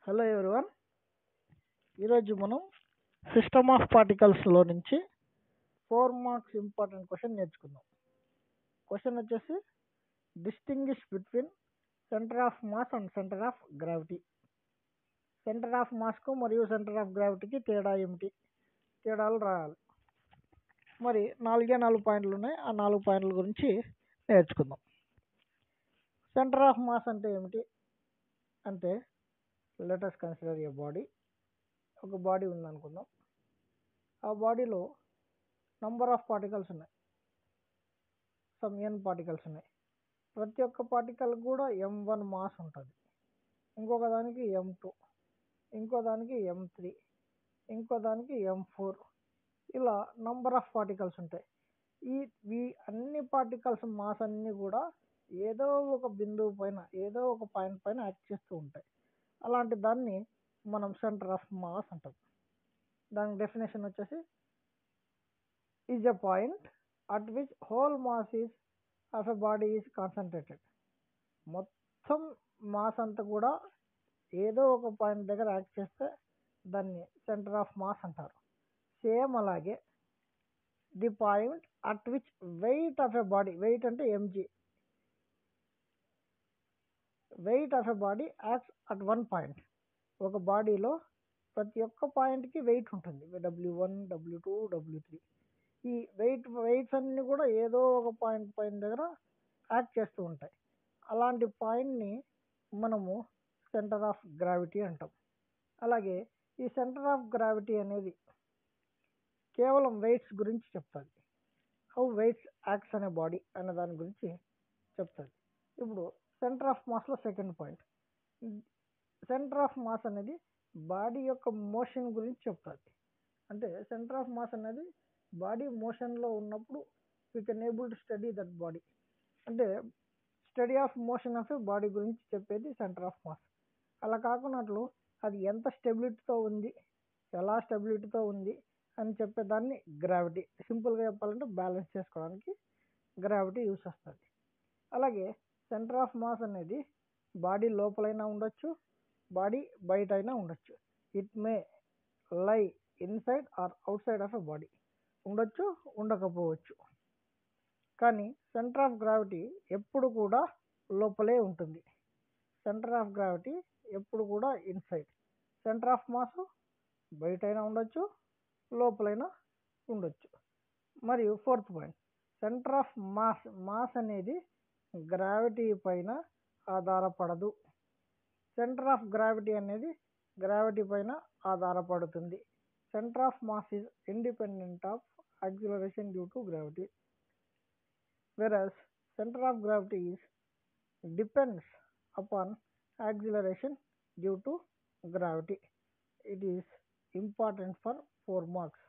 Hello everyone, ఈరోజు మనం system of పార్టికల్స్లో నుంచి 4 మార్క్స్ ఇంపార్టెంట్ క్వశ్చన్ నేర్చుకుందాం. క్వశ్చన్ వచ్చేసి distinguish between centre of mass and centre of gravity. Centre of mask మరియు centre of గ్రావిటీకి తేడా ఏమిటి, తేడాలు రాయాలి. మరి 4 పాయింట్లు ఉన్నాయి, ఆ 4 పాయింట్ల గురించి నేర్చుకుందాం. సెంటర్ ఆఫ్ మాస్ అంటే ఏమిటి అంటే, లెట్ us కన్సిడర్ ఏ బాడీ. ఒక బాడీ ఉందనుకుందాం. ఆ బాడీలో నంబర్ ఆఫ్ పార్టికల్స్ ఉన్నాయి, సమ్ n పార్టికల్స్ ఉన్నాయి. ప్రతి ఒక్క పార్టికల్ కూడా m1 మాస్ ఉంటుంది, ఇంకొక దానికి m2, ఇంకో దానికి m3, ఇంకో దానికి m4. ఇలా నంబర్ ఆఫ్ పార్టికల్స్ ఉంటాయి. ఈ అన్ని పార్టికల్స్ మాస్ అన్నీ కూడా ఏదో ఒక బిందువు పైన, ఏదో ఒక పాయింట్ పైన యాక్ట్ చేస్తూ ఉంటాయి. అలాంటి దాన్ని మనం సెంటర్ ఆఫ్ మాస్ అంటాం. దాని డెఫినేషన్ వచ్చేసి is a point at which whole mass is of a body is concentrated. మొత్తం మాస్ అంతా కూడా ఏదో ఒక పాయింట్ దగ్గర యాక్ట్ చేస్తే దాన్ని సెంటర్ ఆఫ్ మాస్ అంటారు. సేమ్ అలాగే the point at which weight of a body, weight అంటే mg, weight of a body acts at one point. ఒక బాడీలో ప్రతి ఒక్క పాయింట్కి వెయిట్ ఉంటుంది, W1, W2, W3. ఈ వెయిట్స్ అన్నీ కూడా ఏదో ఒక పాయింట్ దగ్గర యాక్ట్ చేస్తూ ఉంటాయి. అలాంటి పాయింట్ని మనము సెంటర్ ఆఫ్ గ్రావిటీ అంటాం. అలాగే ఈ సెంటర్ ఆఫ్ గ్రావిటీ అనేది కేవలం వెయిట్స్ గురించి చెప్తుంది. హౌ వెయిట్స్ యాక్ట్స్ అనే బాడీ అనే దాని గురించి చెప్తుంది. ఇప్పుడు సెంటర్ ఆఫ్ మాస్లో second point, centre of mass అనేది బాడీ యొక్క మోషన్ గురించి చెప్తుంది. అంటే సెంటర్ ఆఫ్ మాస్ అనేది బాడీ మోషన్లో ఉన్నప్పుడు we can able to study that body. అంటే study of motion of body గురించి చెప్పేది సెంటర్ ఆఫ్ మాస్. అలా కాకున్నట్లు అది ఎంత స్టెబిలిటీతో ఉంది, ఎలా స్టెబిలిటీతో ఉంది అని చెప్పేదాన్ని గ్రావిటీ. సింపుల్గా చెప్పాలంటే బ్యాలెన్స్ చేసుకోవడానికి గ్రావిటీ యూస్ వస్తుంది. అలాగే సెంటర్ ఆఫ్ మాస్ అనేది బాడీ లోపలైనా ఉండొచ్చు, బాడీ బయట అయినా ఉండొచ్చు. It may lie inside or outside of a body. ఉండొచ్చు, ఉండకపోవచ్చు. కానీ సెంటర్ ఆఫ్ గ్రావిటీ ఎప్పుడు కూడా లోపలే ఉంటుంది. సెంటర్ ఆఫ్ గ్రావిటీ ఎప్పుడు కూడా ఇన్సైడ్. సెంటర్ ఆఫ్ మాస్ బయటైనా ఉండొచ్చు, లోపలైనా ఉండొచ్చు. మరియు fourth point, centre of mass అనేది గ్రావిటీ పైన ఆధారపడదు. సెంటర్ ఆఫ్ గ్రావిటీ అనేది గ్రావిటీ పైన ఆధారపడుతుంది. Centre of mass is independent of acceleration due to gravity, whereas center of gravity is depends upon acceleration due to gravity. It is important for 4 marks.